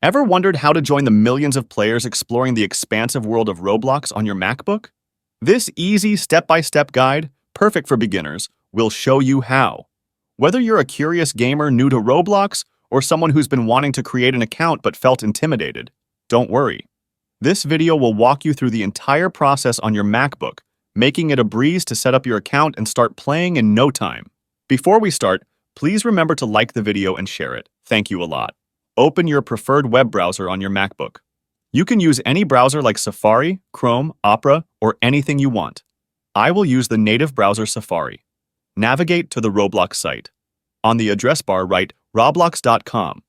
Ever wondered how to join the millions of players exploring the expansive world of Roblox on your MacBook? This easy step-by-step guide, perfect for beginners, will show you how. Whether you're a curious gamer new to Roblox or someone who's been wanting to create an account but felt intimidated, don't worry. This video will walk you through the entire process on your MacBook, making it a breeze to set up your account and start playing in no time. Before we start, please remember to like the video and share it. Thank you a lot. Open your preferred web browser on your MacBook. You can use any browser like Safari, Chrome, Opera, or anything you want. I will use the native browser Safari. Navigate to the Roblox site. On the address bar, write roblox.com.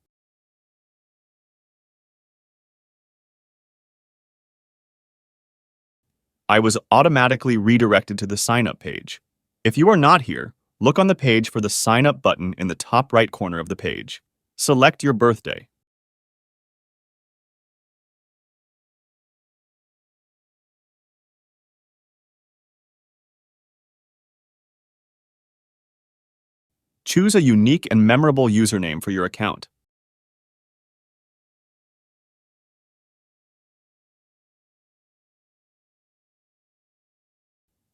I was automatically redirected to the sign up page. If you are not here, look on the page for the sign up button in the top right corner of the page. Select your birthday. Choose a unique and memorable username for your account.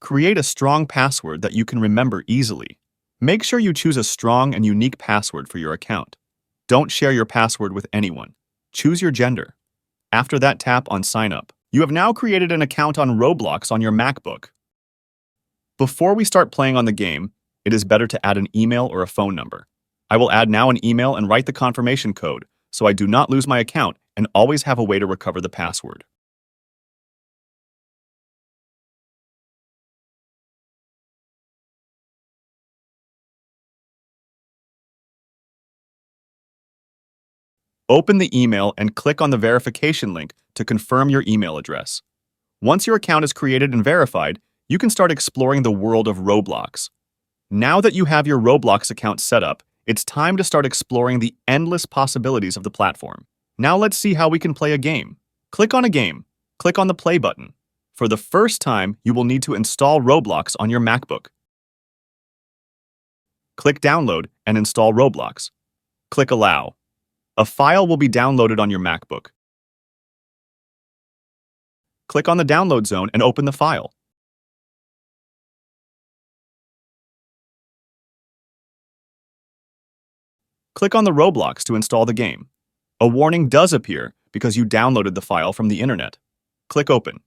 Create a strong password that you can remember easily. Make sure you choose a strong and unique password for your account. Don't share your password with anyone. Choose your gender. After that, tap on Sign Up. You have now created an account on Roblox on your MacBook. Before we start playing on the game, it is better to add an email or a phone number. I will add now an email and write the confirmation code, so I do not lose my account and always have a way to recover the password. Open the email and click on the verification link to confirm your email address. Once your account is created and verified, you can start exploring the world of Roblox. Now that you have your Roblox account set up, it's time to start exploring the endless possibilities of the platform. Now let's see how we can play a game. Click on a game. Click on the play button. For the first time, you will need to install Roblox on your MacBook. Click Download and install Roblox. Click Allow. A file will be downloaded on your MacBook. Click on the download zone and open the file. Click on the Roblox to install the game. A warning does appear because you downloaded the file from the internet. Click Open.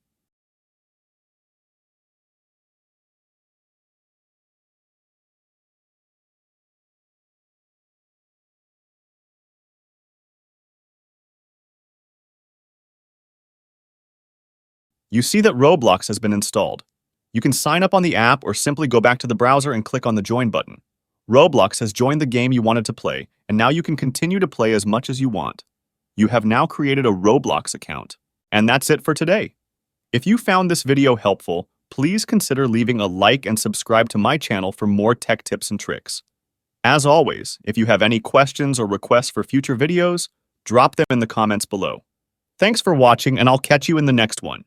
You see that Roblox has been installed. You can sign up on the app or simply go back to the browser and click on the Join button. Roblox has joined the game you wanted to play, and now you can continue to play as much as you want. You have now created a Roblox account. And that's it for today. If you found this video helpful, please consider leaving a like and subscribe to my channel for more tech tips and tricks. As always, if you have any questions or requests for future videos, drop them in the comments below. Thanks for watching, and I'll catch you in the next one.